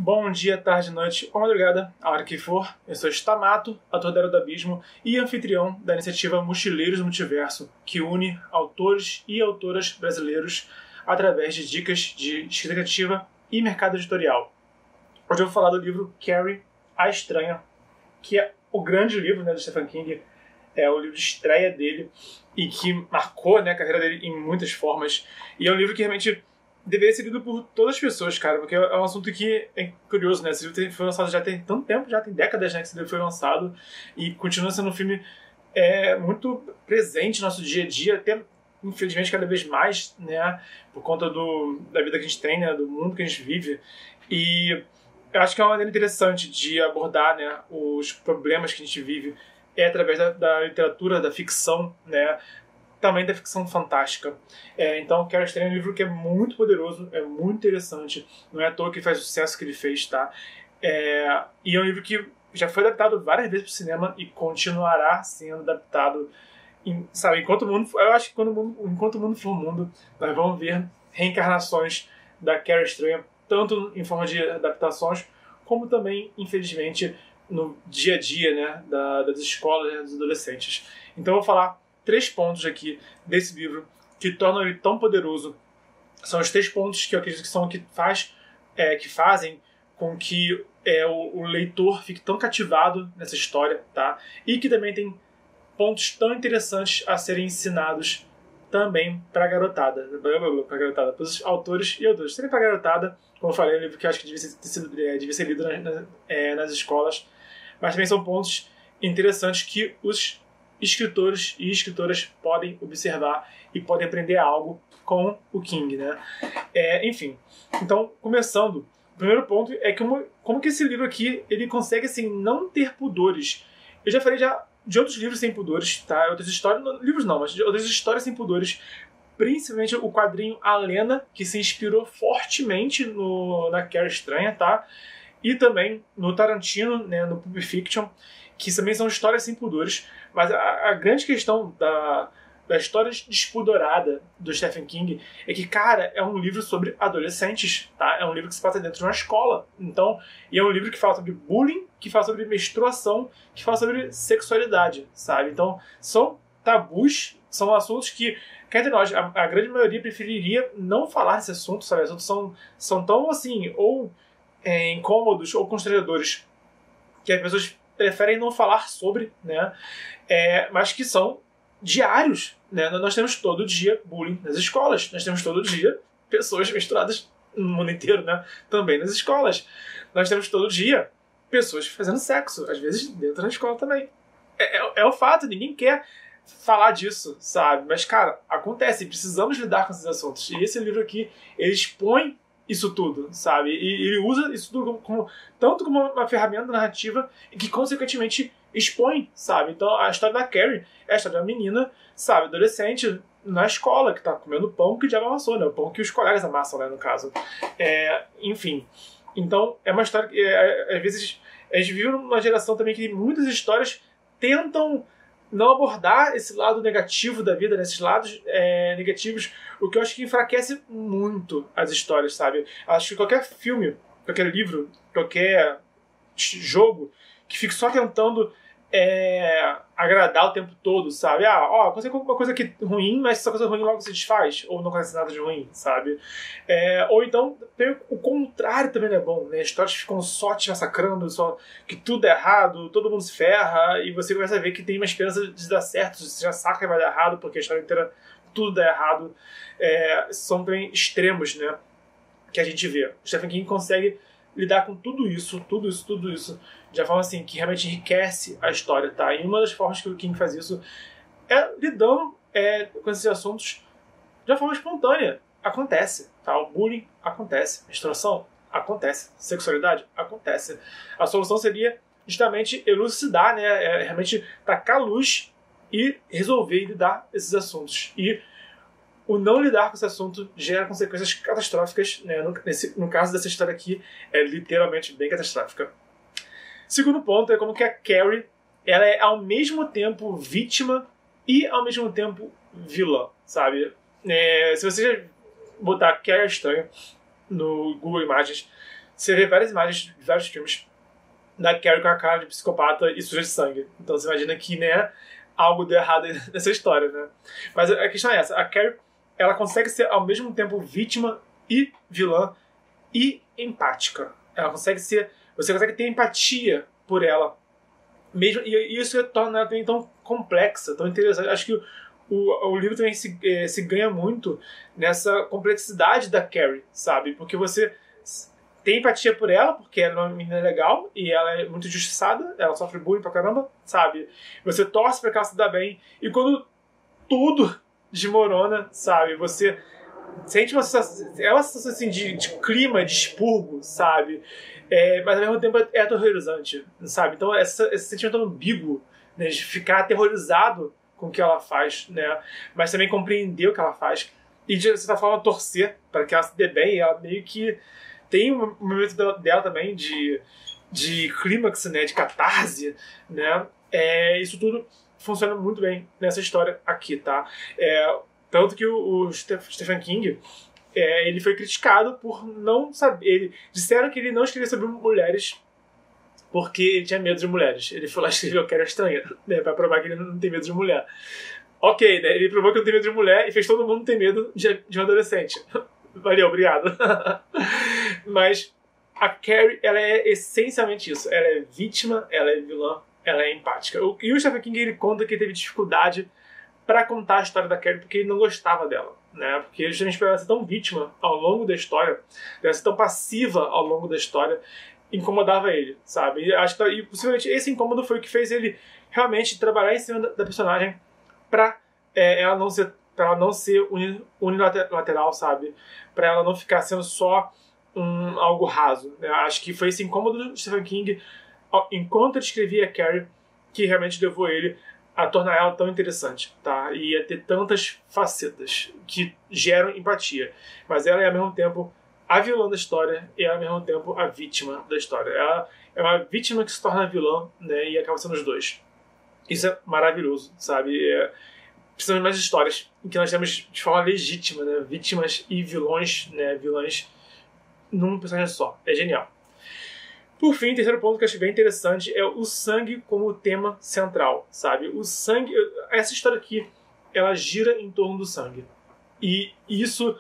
Bom dia, tarde, noite ou madrugada, a hora que for. Eu sou Stamato, ator da Era do Abismo e anfitrião da iniciativa Mochileiros do Multiverso, que une autores e autoras brasileiros através de dicas de escrita criativa e mercado editorial. Hoje eu vou falar do livro Carrie, a Estranha, que é o grande livro, do Stephen King, é o livro de estreia dele e que marcou, a carreira dele em muitas formas. E é um livro que realmente deveria ser lido por todas as pessoas, cara, porque é um assunto que é curioso, Esse livro foi lançado já tem tanto tempo, já tem décadas, que esse livro foi lançado e continua sendo um filme muito presente no nosso dia a dia, até infelizmente cada vez mais, por conta da vida que a gente tem, do mundo que a gente vive. E eu acho que é uma maneira interessante de abordar, os problemas que a gente vive através da literatura, da ficção, também da ficção fantástica. Então, Carrie Estranha é um livro que é muito poderoso, é muito interessante, não é à toa que faz o sucesso que ele fez, tá? E é um livro que já foi adaptado várias vezes para o cinema e continuará sendo adaptado, enquanto o mundo, eu acho que enquanto o mundo for mundo, nós vamos ver reencarnações da Carrie Estranha, tanto em forma de adaptações, como também, infelizmente, no dia a dia, das escolas, dos adolescentes. Então eu vou falar 3 pontos aqui desse livro que tornam ele tão poderoso. São os 3 pontos que eu acredito que são que fazem com que o leitor fique tão cativado nessa história, tá? E que também tem pontos tão interessantes a serem ensinados também para a garotada, para os autores e autores. Serem para a garotada, como eu falei, é um livro que eu acho que devia ser lido nas escolas, mas também são pontos interessantes que os escritores e escritoras podem observar e podem aprender algo com o King, enfim, então, começando, o primeiro ponto é como que esse livro aqui, ele consegue, assim, não ter pudores. Eu já falei de outros livros sem pudores, tá? Outras histórias, livros não, mas de outras histórias sem pudores, principalmente o quadrinho A Lena, que se inspirou fortemente na Carrie Estranha, tá? E também no Tarantino, no Pulp Fiction, que também são histórias sem pudores, mas a grande questão da história despudorada do Stephen King é que, cara, é um livro sobre adolescentes, tá? É um livro que se passa dentro de uma escola. Então, e é um livro que fala sobre bullying, que fala sobre menstruação, que fala sobre sexualidade, sabe? Então, são tabus, são assuntos que, cá entre nós, a grande maioria preferiria não falar desse assunto, sabe? Os assuntos são tão, assim, ou incômodos ou constrangedores que as pessoas preferem não falar sobre, mas que são diários, Nós temos todo dia bullying nas escolas, nós temos todo dia pessoas misturadas no mundo inteiro, também nas escolas. Nós temos todo dia pessoas fazendo sexo, às vezes dentro da escola também. É o fato, ninguém quer falar disso, sabe? Mas, cara, acontece, precisamos lidar com esses assuntos. E esse livro aqui, ele expõe isso tudo, sabe? E ele usa isso tudo tanto como uma ferramenta narrativa e que, consequentemente, expõe, sabe? Então, a história da Carrie é a história da menina, sabe? Adolescente na escola, que tá comendo pão que o diabo amassou, O pão que os colegas amassam, no caso. Enfim. Então, é uma história que, às vezes, a gente vive numa geração também que muitas histórias tentam não abordar esse lado negativo da vida, esses lados negativos, o que eu acho que enfraquece muito as histórias, sabe? Acho que qualquer filme, qualquer livro, qualquer jogo que fique só tentando agradar o tempo todo, sabe? Aconteceu uma coisa aqui ruim, mas essa coisa ruim logo se desfaz, ou não acontece nada de ruim, sabe? Ou então, o contrário também não é bom, Histórias que ficam só te massacrando, só que tudo é errado, todo mundo se ferra, e você começa a ver que tem uma esperança de dar certo, você já saca que vai dar errado, porque a história inteira tudo dá errado. São também extremos, que a gente vê. O Stephen King consegue lidar com tudo isso, de uma forma assim, que realmente enriquece a história, tá? E uma das formas que o King faz isso é lidando com esses assuntos de uma forma espontânea. Acontece, tá? O bullying acontece, a menstruação acontece, sexualidade acontece. A solução seria justamente elucidar, realmente tacar luz e resolver lidar esses assuntos. E o não lidar com esse assunto gera consequências catastróficas, no caso dessa história aqui, é literalmente bem catastrófica. Segundo ponto é como que a Carrie, ela é ao mesmo tempo vítima e ao mesmo tempo vilã, sabe? Se você botar Carrie Estranha no Google Imagens, você vê várias imagens de vários filmes da Carrie com a cara de psicopata e suja de sangue. Então você imagina que, né, algo deu errado nessa história, né? Mas a questão é essa, a Carrie, ela consegue ser ao mesmo tempo vítima e vilã e empática. Ela consegue ser, você consegue ter empatia por ela mesmo, e isso torna ela também tão complexa, tão interessante. Acho que o livro também se ganha muito nessa complexidade da Carrie, sabe? Porque você tem empatia por ela, porque ela é uma menina legal e ela é muito injustiçada, ela sofre bullying pra caramba, sabe? Você torce pra que ela se dá bem, e quando tudo desmorona, sabe? Você sente uma sensação assim, de clima, de expurgo, sabe? Mas ao mesmo tempo é aterrorizante, sabe? Então esse sentimento ambíguo, né, de ficar aterrorizado com o que ela faz, né? Mas também compreender o que ela faz e de certa forma torcer para que ela se dê bem. E ela meio que tem um momento dela também de clímax, né? De catarse, né? Isso tudo funciona muito bem nessa história aqui, tá? Tanto que o Stephen King, ele foi criticado por não saber. Disseram que ele não escrevia sobre mulheres porque ele tinha medo de mulheres. Ele foi lá e escreveu que era estranha, né, pra provar que ele não tem medo de mulher. Ok, né, ele provou que não tem medo de mulher e fez todo mundo ter medo de um adolescente. Valeu, obrigado. Mas a Carrie, ela é essencialmente isso. Ela é vítima, ela é vilã, ela é empática. E o Stephen King, ele conta que ele teve dificuldade para contar a história da Carrie porque ele não gostava dela, né? Porque justamente por ela ser tão vítima ao longo da história, ela ser tão passiva ao longo da história, incomodava ele, sabe? E possivelmente esse incômodo foi o que fez ele realmente trabalhar em cima da personagem para ela não ser unilateral, sabe? Para ela não ficar sendo só algo raso, né? Acho que foi esse incômodo do Stephen King enquanto ele escrevia a Carrie que realmente levou ele a tornar ela tão interessante, tá? E a ter tantas facetas que geram empatia. Mas ela é ao mesmo tempo a vilã da história e ao mesmo tempo a vítima da história. Ela é uma vítima que se torna vilã, né? E acaba sendo os dois. Isso é maravilhoso, sabe? Precisamos de mais histórias em que nós temos de forma legítima, né? Vítimas e vilões, né? Vilãs num personagem só. É genial. Por fim, terceiro ponto que eu achei bem interessante é o sangue como tema central, sabe? O sangue... Essa história aqui, ela gira em torno do sangue. E isso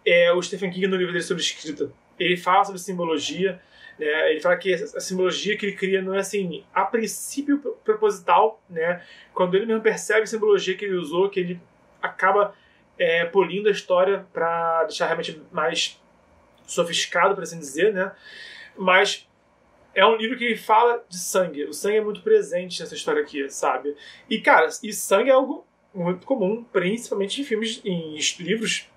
é o Stephen King no livro dele sobre escrita. Ele fala sobre simbologia, né? Ele fala que a simbologia que ele cria não é assim, a princípio proposital, né? Quando ele mesmo percebe a simbologia que ele usou, que ele acaba polindo a história para deixar realmente mais sofisticado, por assim dizer, né? Mas é um livro que fala de sangue. O sangue é muito presente nessa história aqui, sabe? E, cara, sangue é algo muito comum, principalmente em filmes, em livros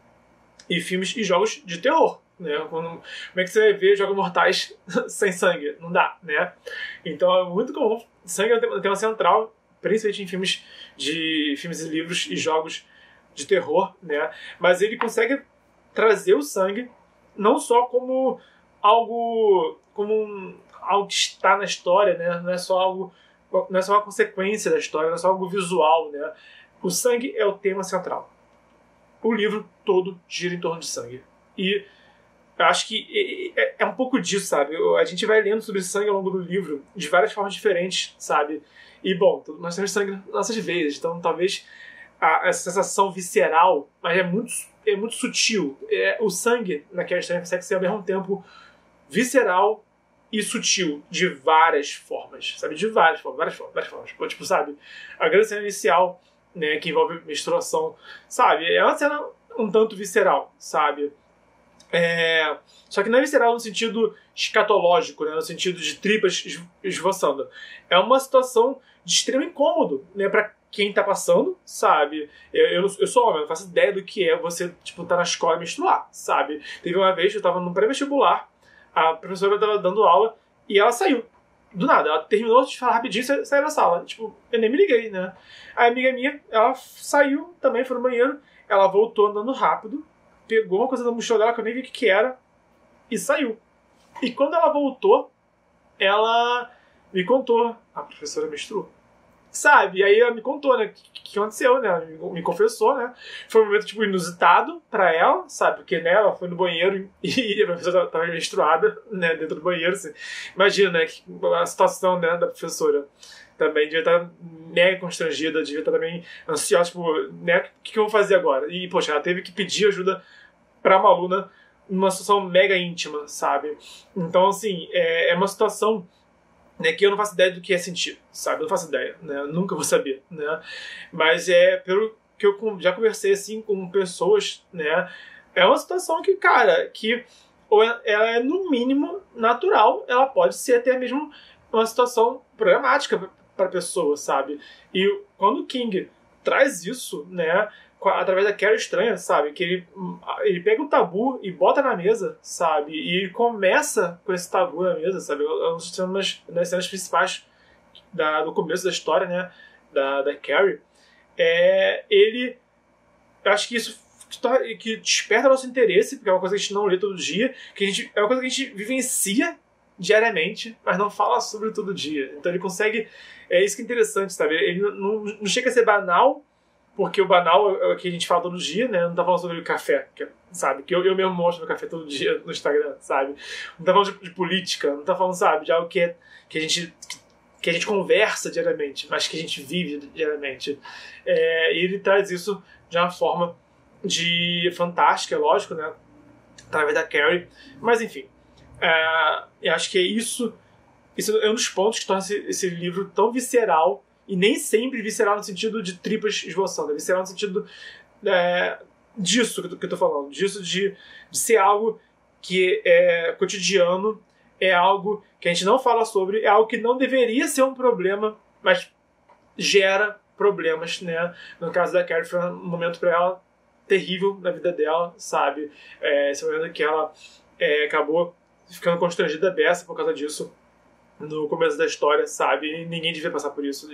e filmes e jogos de terror, né? Como é que você vai ver jogos mortais sem sangue? Não dá, né? Então é muito comum. Sangue é um tema central, principalmente em filmes e livros e jogos de terror, né? Mas ele consegue trazer o sangue não só como algo que está na história, né? Não é só uma consequência da história, não é só algo visual, né? O sangue é o tema central. O livro todo gira em torno de sangue. E eu acho que é um pouco disso, sabe? A gente vai lendo sobre sangue ao longo do livro de várias formas diferentes, sabe? E, bom, nós temos sangue nas nossas veias, então talvez a sensação visceral, mas é muito sutil. O sangue naquela história consegue ser ao mesmo tempo visceral e sutil, de várias formas, sabe? De várias formas. Tipo, sabe? A grande cena inicial, né, que envolve menstruação, sabe? É uma cena um tanto visceral, sabe? Só que não é visceral no sentido escatológico, né? No sentido de tripas esvoaçando. É uma situação de extremo incômodo, né? Pra quem tá passando, sabe? Eu sou homem, eu não faço ideia do que é você, tipo, tá na escola e menstruar, sabe? Teve uma vez que eu tava num pré-vestibular, a professora estava dando aula e ela saiu. Do nada. Ela terminou de falar rapidinho e saiu da sala. Tipo, eu nem me liguei, né? A amiga minha, ela saiu também, foi no banheiro. Ela voltou andando rápido, pegou uma coisa da mochila dela que eu nem vi o que era e saiu. E quando ela voltou, ela me contou: a professora menstruou. sabe? E aí ela me contou, né, o que aconteceu, né? Ela me confessou, né? Foi um momento, tipo, inusitado pra ela, sabe? Porque, né, ela foi no banheiro e a professora tava menstruada, né, dentro do banheiro, assim. Imagina, né, a situação, né, da professora. Também devia estar mega constrangida, devia estar também ansiosa, tipo, né, o que eu vou fazer agora? E, poxa, ela teve que pedir ajuda pra uma aluna numa situação mega íntima, sabe? Então, assim, é uma situação, né, que eu não faço ideia do que é sentir, sabe? Eu não faço ideia, né? Eu nunca vou saber, né? Mas pelo que eu já conversei, assim, com pessoas, né? É uma situação que, cara, que ou ela é, no mínimo, natural, ela pode ser até mesmo uma situação problemática para a pessoa, sabe? E quando o King traz isso, né, através da Carrie estranha, sabe? Que ele pega um tabu e bota na mesa, sabe? E ele começa com esse tabu na mesa, sabe? É uma das cenas principais do começo da história, né? Da Carrie. Ele... Eu acho que isso que desperta nosso interesse, porque é uma coisa que a gente não lê todo dia, é uma coisa que a gente vivencia diariamente, mas não fala sobre todo dia. Então ele consegue... É isso que é interessante, sabe? Ele não chega a ser banal, porque o banal é o que a gente fala todo dia, né? Não tá falando sobre o café, sabe? Que eu mesmo mostro meu café todo dia no Instagram, sabe? Não tá falando de política, não tá falando, sabe, de algo que a gente conversa diariamente, mas que a gente vive diariamente. E ele traz isso de uma forma fantástica, é lógico, né? Através da Carrie. Mas, enfim, eu acho que isso é um dos pontos que torna esse livro tão visceral, e nem sempre visceral no sentido de tripas esboçando, é visceral no sentido disso que eu tô falando, disso de ser algo que é cotidiano, é algo que a gente não fala sobre, é algo que não deveria ser um problema, mas gera problemas, né? No caso da Carrie, foi um momento para ela terrível na vida dela, sabe? Esse momento que ela acabou ficando constrangida beça por causa disso no começo da história, sabe? E ninguém devia passar por isso,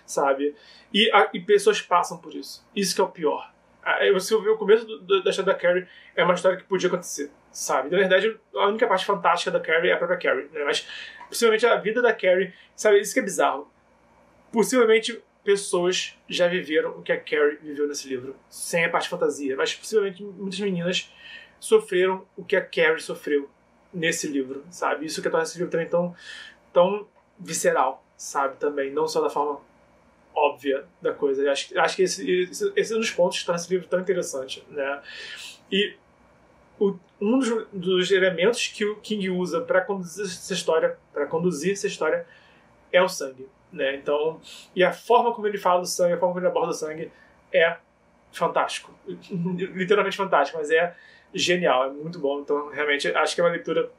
sabe? E pessoas passam por isso. Isso que é o pior. Você ouviu o começo da história da Carrie, é uma história que podia acontecer, sabe? Na verdade, a única parte fantástica da Carrie é a própria Carrie, né? Mas possivelmente a vida da Carrie, sabe? Isso que é bizarro. Possivelmente pessoas já viveram o que a Carrie viveu nesse livro, sem a parte fantasia, mas possivelmente muitas meninas sofreram o que a Carrie sofreu nesse livro, sabe? Isso que torna esse livro também tão visceral, sabe? Também, não só da forma óbvia da coisa. Eu acho que esse é um dos pontos que torna esse livro tão interessante, né? E um dos elementos que o King usa para conduzir essa história é o sangue, né? Então, e a forma como ele fala do sangue, a forma como ele aborda o sangue é fantástico. Literalmente fantástico, mas é genial, é muito bom. Então, realmente, acho que é uma leitura...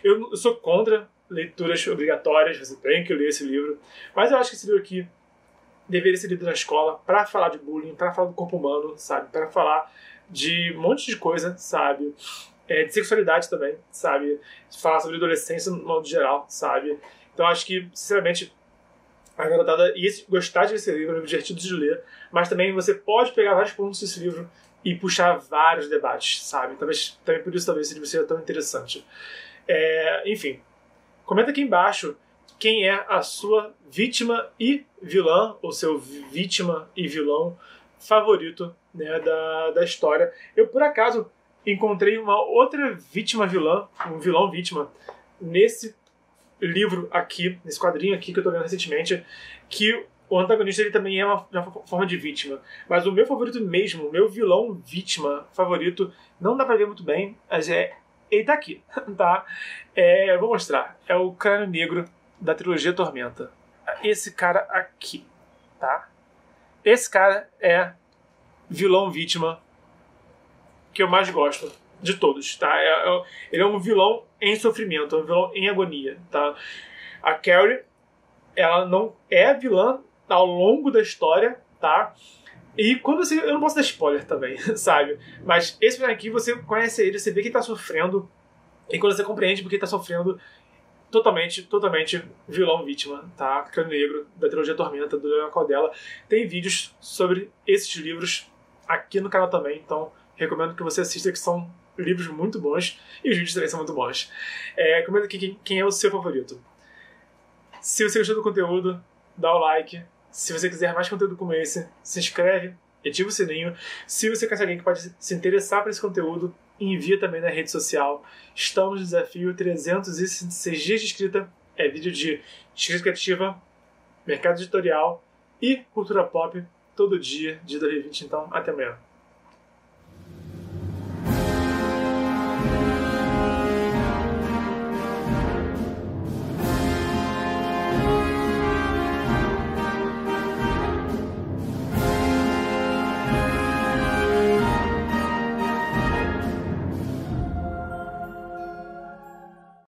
Eu sou contra leituras obrigatórias, você tem que ler esse livro, mas eu acho que esse livro aqui deveria ser lido na escola para falar de bullying, para falar do corpo humano, sabe? Para falar de um monte de coisa, sabe? De sexualidade também, sabe? Falar sobre adolescência no modo geral, sabe? Então, acho que, sinceramente, a garotada ia gostar de ler esse livro, é um livro divertido de ler, mas também você pode pegar vários pontos desse livro e puxar vários debates, sabe? Também por isso talvez esse livro seja tão interessante. Enfim, comenta aqui embaixo quem é a sua vítima e vilã, ou seu vítima e vilão favorito, né, da história. Eu, por acaso, encontrei uma outra vítima-vilã, um vilão-vítima, nesse livro aqui, nesse quadrinho aqui que eu tô lendo recentemente, que o antagonista ele também é uma forma de vítima. Mas o meu favorito mesmo, o meu vilão-vítima favorito, não dá pra ver muito bem, mas ele tá aqui, tá? Eu vou mostrar. É o Crânio Negro da trilogia Tormenta. Esse cara aqui, tá? Esse cara é vilão-vítima que eu mais gosto de todos, tá? Ele é um vilão em sofrimento, um vilão em agonia, tá? A Carrie, ela não é vilã ao longo da história, tá? E quando você... Eu não posso dar spoiler também, sabe? Mas esse personagem aqui, você conhece ele, você vê que ele tá sofrendo, e quando você compreende porque ele tá sofrendo, totalmente vilão-vítima, tá? Crânio Negro, da trilogia Tormenta, do Leonel Caldela. Tem vídeos sobre esses livros aqui no canal também, então recomendo que você assista, que são livros muito bons, e os vídeos também são muito bons. Comenta aqui quem é o seu favorito. Se você gostou do conteúdo, dá o like, Se você quiser mais conteúdo como esse, se inscreve, ativa o sininho. Se você conhece alguém que pode se interessar por esse conteúdo, envia também na rede social. Estamos no desafio 366 dias de escrita. É vídeo de escrita criativa, mercado editorial e cultura pop todo dia de 2020. Então, até amanhã.